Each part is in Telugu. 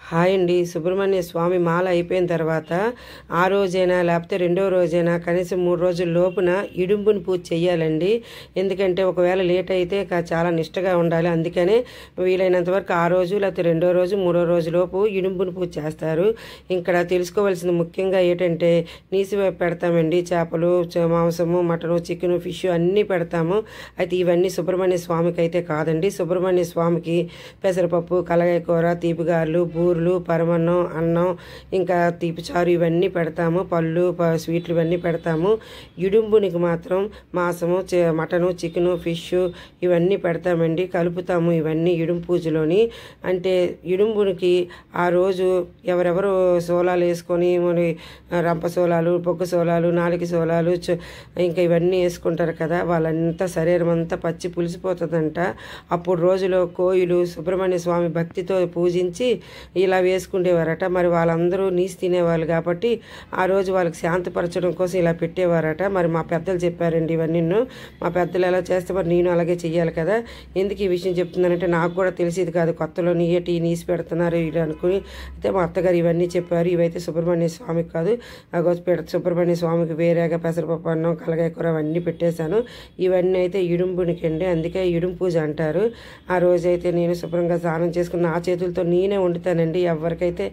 హాయ్ అండి. సుబ్రహ్మణ్య స్వామి మాల అయిపోయిన తర్వాత ఆ రోజైనా లేకపోతే రెండో రోజైనా కనీసం 3 రోజుల లోపున ఇడుంబుని పూజ చేయాలండి. ఎందుకంటే ఒకవేళ లేట్ అయితే చాలా నిష్టగా ఉండాలి. అందుకనే వీలైనంత వరకు ఆ రోజు లేకపోతే రెండో రోజు మూడో రోజు లోపు ఇడుంబుని పూజ చేస్తారు. ఇక్కడ తెలుసుకోవాల్సింది ముఖ్యంగా ఏంటంటే నీసి పెడతామండి. చేపలు, మాంసము, మటను, చికెను, ఫిష్ అన్నీ పెడతాము. అయితే ఇవన్నీ సుబ్రహ్మణ్య స్వామికి అయితే కాదండి. సుబ్రహ్మణ్య స్వామికి పెసరపప్పు, కలగాయ కూర, తీపిగారులు, బూర్లు, పరమన్నం, అన్నం, ఇంకా తీపిచారు ఇవన్నీ పెడతాము. పళ్ళు, స్వీట్లు ఇవన్నీ పెడతాము. ఇడుంబునికి మాత్రం మాంసము, మటను, చికెను, ఫిష్ ఇవన్నీ పెడతామండి. కలుపుతాము ఇవన్నీ ఇడుంబు పూజలోని. అంటే ఇడుంబునికి ఆ రోజు ఎవరెవరు సోలాలు వేసుకొని రంప సోలాలు, బొగ్గు సోలాలు, నాలుగు సోలాలు ఇంకా ఇవన్నీ వేసుకుంటారు కదా, వాళ్ళంతా శరీరం అంతా పచ్చి పులిసిపోతుందంట. అప్పుడు రోజులో కోయిలు సుబ్రహ్మణ్య స్వామి భక్తితో పూజించి ఇలా వేసుకునేవారట. మరి వాళ్ళందరూ నీసి తినేవాళ్ళు కాబట్టి ఆ రోజు వాళ్ళకి శాంతిపరచడం కోసం ఇలా పెట్టేవారట. మరి మా పెద్దలు చెప్పారండి ఇవన్నీ. మా పెద్దలు ఎలా చేస్తే మరి నేను అలాగే చెయ్యాలి కదా. ఎందుకు ఈ విషయం చెప్తున్నానంటే నాకు కూడా తెలిసేది కాదు. కొత్తలో నీసి పెడుతున్నారు ఇలా అనుకుని అయితే మా అత్తగారు ఇవన్నీ చెప్పారు. ఇవైతే సుబ్రహ్మణ్య స్వామికి కాదు, సుబ్రహ్మణ్య స్వామికి వేరేగా పెసరపప్పు, అన్నం, కలగాయ కూర అవన్నీ పెట్టేశాను. ఇవన్నీ అయితే ఇడుంబునికి అండి. అందుకే ఇడుంబు పూజ అంటారు. ఆ రోజైతే నేను శుభ్రంగా స్నానం చేసుకుని నా చేతులతో నేనే వండుతానండి. ఎవరికైతే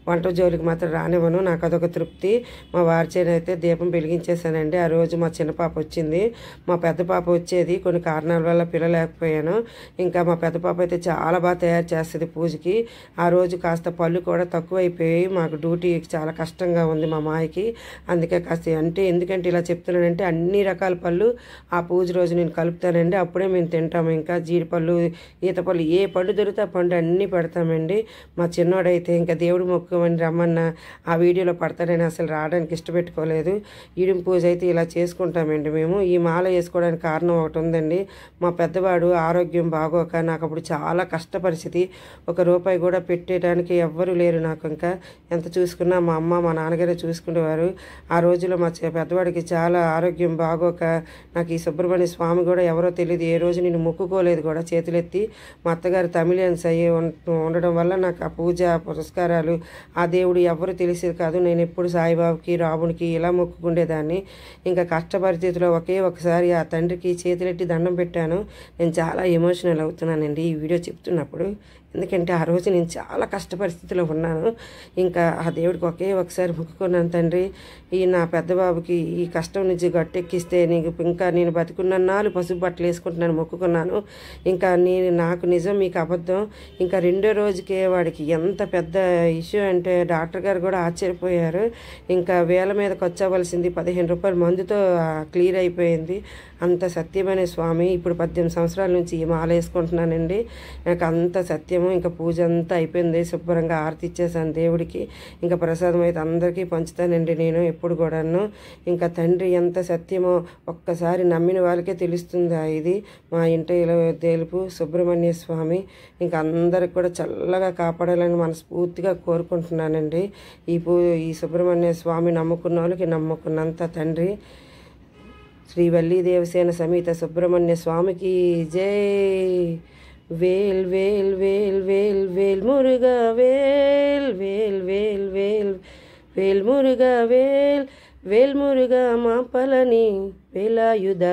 వంట జోలికి మాత్రం రానివ్వను. నాకు అదొక తృప్తి. మా వారిచేనైతే దీపం వెలిగించేసానండి. ఆ రోజు మా చిన్న పాప వచ్చింది. మా పెద్ద పాప వచ్చేది, కొన్ని కారణాల వల్ల పిల్లలేకపోయాను. ఇంకా మా పెద్ద పాప అయితే చాలా బాగా తయారు చేస్తుంది పూజకి. ఆ రోజు కాస్త పళ్ళు కూడా తక్కువైపోయాయి. మాకు డ్యూటీ చాలా కష్టంగా ఉంది మా మాయకి. అందుకే కాస్త ఎందుకంటే ఇలా చెప్తున్నానంటే అన్ని రకాల పళ్ళు ఆ పూజ రోజు నేను కలుపుతానండి. అప్పుడే మేము తింటాము. ఇంకా జీడిపళ్ళు, ఈతపళ్ళు, ఏ పండు దొరికితే ఆ పండు అన్నీ పెడతామండి. మా చిన్నోడైతే ఇంకా దేవుడు మొక్కుమని రమ్మన్న ఆ వీడియోలో పడతానని అసలు రావడానికి ఇష్టపెట్టుకోలేదు. ఈడుం పూజ అయితే ఇలా చేసుకుంటామండి మేము. ఈ మాల వేసుకోవడానికి కారణం ఒకటి ఉందండి. మా పెద్దవాడు ఆరోగ్యం బాగోక నాకు అప్పుడు చాలా కష్ట పరిస్థితి. ₹1 కూడా పెట్టడానికి ఎవ్వరూ లేరు నాకు. ఇంకా ఎంత చూసుకున్నా మా అమ్మ, మా నాన్నగారే చూసుకునేవారు. ఆ రోజులో మా పెద్దవాడికి చాలా ఆరోగ్యం బాగోక నాకు ఈ సుబ్రహ్మణ్య స్వామి కూడా ఎవరో తెలియదు. ఏ రోజు నేను మొక్కుకోలేదు కూడా చేతులెత్తి. మా అత్తగారు తమిళియన్స్ అయ్యి ఉండడం వల్ల నాకు ఆ పూజ పురస్కారాలు ఆ దేవుడు ఎవరు తెలిసేది కాదు. నేను ఎప్పుడు సాయిబాబాకి, రామునికి ఇలా మొక్కుకుండేదాన్ని. ఇంకా కష్ట పరిస్థితిలో ఒకసారి ఆ తండ్రికి చేతులెట్టి దండం పెట్టాను. నేను చాలా ఎమోషనల్ అవుతున్నానండి ఈ వీడియో చెప్తున్నప్పుడు. ఎందుకంటే ఆ రోజు నేను చాలా కష్ట పరిస్థితిలో ఉన్నాను. ఇంకా ఆ దేవుడికి ఒకసారి మొక్కుకున్నాను, తండ్రి ఈ నా పెద్ద బాబుకి ఈ కష్టం నుంచి గట్టెక్కిస్తే నీకు ఇంకా నేను బతుకున్నాళ్ళు పసుపు బట్టలు వేసుకుంటున్నాను మొక్కుకున్నాను. ఇంకా నాకు నిజం, మీకు అబద్ధం. ఇంకా రెండో రోజుకే వాడికి ఎంత పెద్ద ఇష్యూ అంటే డాక్టర్ గారు కూడా ఆశ్చర్యపోయారు. ఇంకా వేల మీదకి వచ్చవలసింది ₹15 మందుతో క్లియర్ అయిపోయింది. అంత సత్యమైన స్వామి. ఇప్పుడు 18 సంవత్సరాల నుంచి ఈ మాల వేసుకుంటున్నానండి. నాకు అంత సత్యము. ఇంకా పూజ అంతా అయిపోయింది. శుభ్రంగా ఆరతి ఇచ్చేసాను దేవుడికి. ఇంకా ప్రసాదం అయితే అందరికీ పంచుతానండి నేను ఎప్పుడు కూడాను. ఇంకా తండ్రి ఎంత సత్యమో ఒక్కసారి నమ్మిన వాళ్ళకే తెలుస్తుంది. ఇది మా ఇంటి తెలుపు సుబ్రహ్మణ్య స్వామి. ఇంకా అందరికి కూడా చల్లగా కాపాడాలని మనస్ఫూర్తిగా కోరుకుంటున్నానండి. ఈ సుబ్రహ్మణ్య స్వామి నమ్ముకున్న వాళ్ళకి నమ్ముకున్నంత తండ్రి. శ్రీవల్లీ దేవసేన సమేత సుబ్రహ్మణ్య స్వామికి జై. వేల్ వేల్ వేల్ వేల్ వేల్ మురుగా వేల్ వేల్ వేల్ వేల్ వేల్ మురుగా వేల్ వేల్ మురుగా మా పలని వేలాయుధ